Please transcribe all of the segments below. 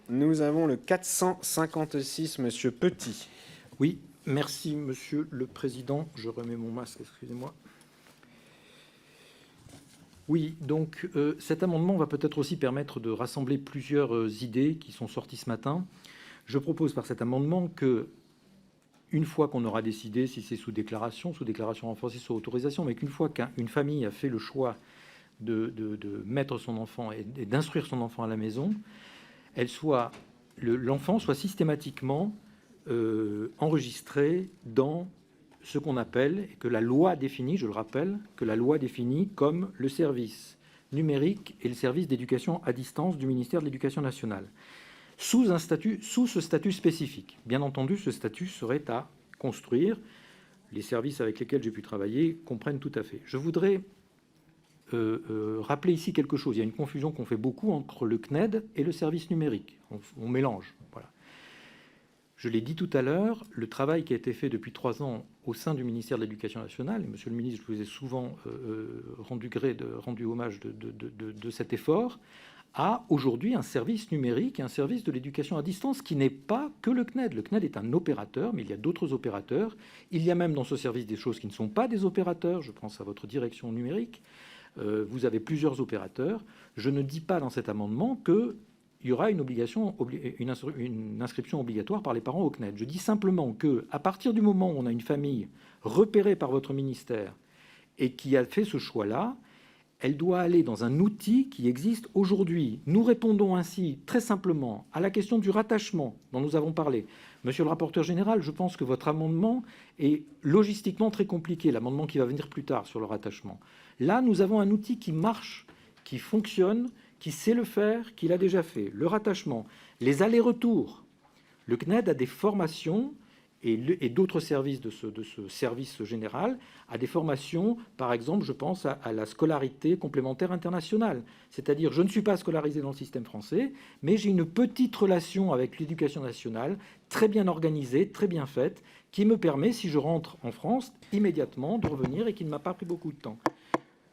Nous avons le 456, Monsieur Petit. Oui, merci Monsieur le Président. Je remets mon masque, excusez-moi. Oui, donc cet amendement va peut-être aussi permettre de rassembler plusieurs idées qui sont sorties ce matin. Je propose par cet amendement que, une fois qu'on aura décidé si c'est sous déclaration renforcée, sous autorisation, mais qu'une fois qu'une famille a fait le choix de mettre son enfant et d'instruire son enfant à la maison, l'enfant soit systématiquement enregistré dans ce qu'on appelle, et que la loi définit, je le rappelle, que la loi définit comme le service numérique et le service d'éducation à distance du ministère de l'Éducation nationale, sous ce statut spécifique. Bien entendu, ce statut serait à construire. Les services avec lesquels j'ai pu travailler comprennent tout à fait. Je voudrais rappeler ici quelque chose. Il y a une confusion qu'on fait beaucoup entre le CNED et le service numérique. On mélange. Voilà. Je l'ai dit tout à l'heure, le travail qui a été fait depuis 3 ans au sein du ministère de l'Éducation nationale, et Monsieur le ministre, je vous ai souvent rendu hommage de cet effort, a aujourd'hui un service numérique et un service de l'éducation à distance qui n'est pas que le CNED. Le CNED est un opérateur, mais il y a d'autres opérateurs. Il y a même dans ce service des choses qui ne sont pas des opérateurs. Je pense à votre direction numérique. Vous avez plusieurs opérateurs. Je ne dis pas dans cet amendement qu'il y aura une inscription obligatoire par les parents au CNED. Je dis simplement qu'à partir du moment où on a une famille repérée par votre ministère et qui a fait ce choix-là, elle doit aller dans un outil qui existe aujourd'hui. Nous répondons ainsi très simplement à la question du rattachement dont nous avons parlé. Monsieur le rapporteur général, je pense que votre amendement est logistiquement très compliqué, l'amendement qui va venir plus tard sur le rattachement. Là, nous avons un outil qui marche, qui fonctionne, qui sait le faire, qui l'a déjà fait. Le rattachement, les allers-retours. Le CNED a des formations et d'autres services de ce service général a des formations, par exemple, je pense à la scolarité complémentaire internationale. C'est-à-dire, je ne suis pas scolarisé dans le système français, mais j'ai une petite relation avec l'éducation nationale, très bien organisée, très bien faite, qui me permet, si je rentre en France, immédiatement de revenir et qui ne m'a pas pris beaucoup de temps.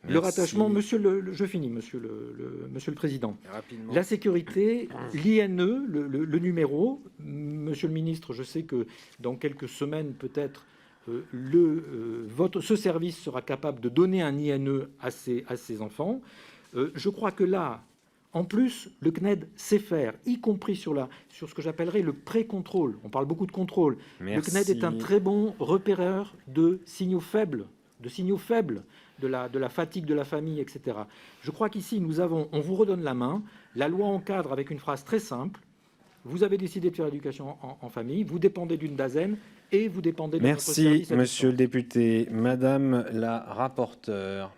Merci. Le rattachement, je finis, monsieur le Président. Rapidement. La sécurité, l'INE, le numéro. Monsieur le ministre, je sais que dans quelques semaines, peut-être, ce service sera capable de donner un INE à ses enfants. Je crois que là, en plus, le CNED sait faire, y compris sur ce que j'appellerais le pré-contrôle. On parle beaucoup de contrôle. Merci. Le CNED est un très bon repéreur de signaux faibles, de la fatigue de la famille, etc. Je crois qu'ici, on vous redonne la main. La loi encadre avec une phrase très simple. Vous avez décidé de faire l'éducation en famille, vous dépendez d'une DAZEN et vous dépendez de notre service. Merci, monsieur le député. Madame la rapporteure.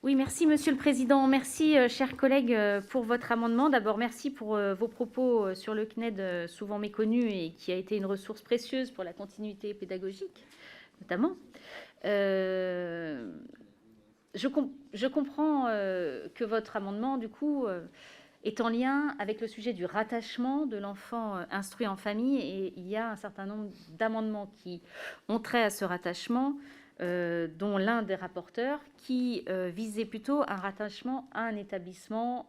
Oui, merci, Monsieur le Président. Merci, chers collègues, pour votre amendement. D'abord, merci pour vos propos sur le CNED, souvent méconnu et qui a été une ressource précieuse pour la continuité pédagogique, notamment. Je comprends que votre amendement, du coup, est en lien avec le sujet du rattachement de l'enfant instruit en famille, et il y a un certain nombre d'amendements qui ont trait à ce rattachement, dont l'un des rapporteurs qui visait plutôt un rattachement à un établissement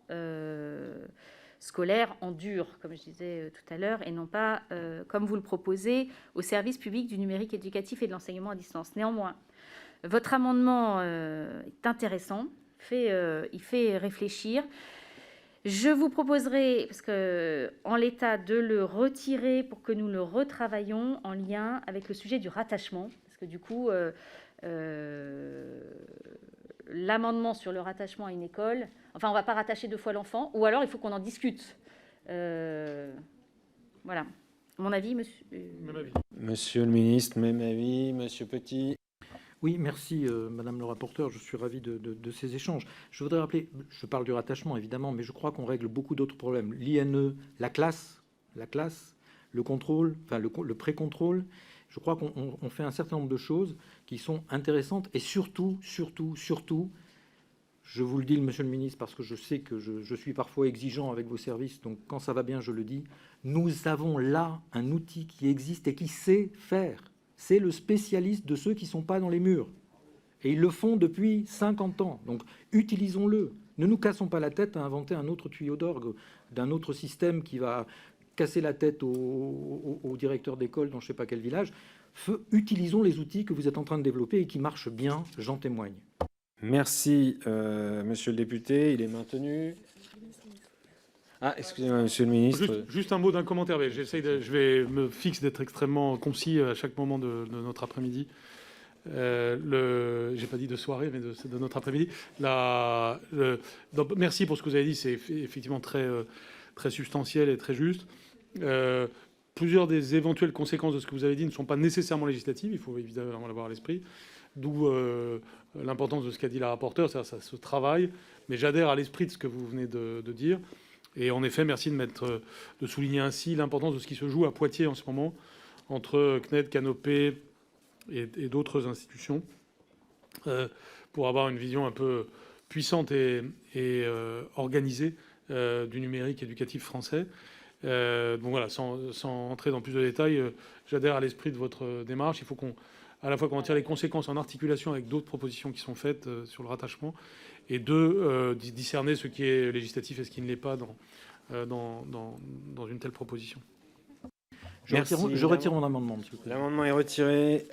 scolaire en dur, comme je disais tout à l'heure, et non pas, comme vous le proposez, au service public du numérique éducatif et de l'enseignement à distance. Néanmoins, votre amendement est intéressant, il fait réfléchir. Je vous proposerai, parce qu'en l'état, de le retirer pour que nous le retravaillions en lien avec le sujet du rattachement, parce que du coup, l'amendement sur le rattachement à une école, enfin, on ne va pas rattacher 2 fois l'enfant, ou alors il faut qu'on en discute. Voilà. Mon avis, monsieur. Même avis. Monsieur le ministre, même avis. Monsieur Petit. Oui, merci, Madame le rapporteur. Je suis ravi de ces échanges. Je voudrais rappeler, je parle du rattachement, évidemment, mais je crois qu'on règle beaucoup d'autres problèmes. L'INE, la classe, le contrôle, enfin le pré-contrôle. Je crois qu'on fait un certain nombre de choses qui sont intéressantes. Et surtout, je vous le dis, monsieur le ministre, parce que je sais que je suis parfois exigeant avec vos services, donc quand ça va bien, je le dis, nous avons là un outil qui existe et qui sait faire. C'est le spécialiste de ceux qui ne sont pas dans les murs. Et ils le font depuis 50 ans. Donc, utilisons-le. Ne nous cassons pas la tête à inventer un autre tuyau d'orgue, d'un autre système qui va casser la tête au directeur d'école dans je ne sais pas quel village. Utilisons les outils que vous êtes en train de développer et qui marchent bien, j'en témoigne. Merci, monsieur le député. Il est maintenu. Ah, excusez-moi, monsieur le ministre. Juste un mot d'un commentaire. Mais je vais me fixe d'être extrêmement concis à chaque moment de notre après-midi. J'ai pas dit de soirée, mais de notre après-midi. Merci pour ce que vous avez dit. C'est effectivement très, très substantiel et très juste. Plusieurs des éventuelles conséquences de ce que vous avez dit ne sont pas nécessairement législatives. Il faut évidemment l'avoir à l'esprit. D'où l'importance de ce qu'a dit la rapporteure. Ça se travaille. Mais j'adhère à l'esprit de ce que vous venez de dire. Et en effet, merci de souligner ainsi l'importance de ce qui se joue à Poitiers en ce moment, entre CNED, Canopé et d'autres institutions, pour avoir une vision un peu puissante et organisée du numérique éducatif français. Donc voilà, sans entrer dans plus de détails, j'adhère à l'esprit de votre démarche. Il faut à la fois qu'on en tire les conséquences en articulation avec d'autres propositions qui sont faites sur le rattachement, et discerner ce qui est législatif et ce qui ne l'est pas dans une telle proposition. Je retire mon amendement, monsieur le Président. L'amendement est retiré.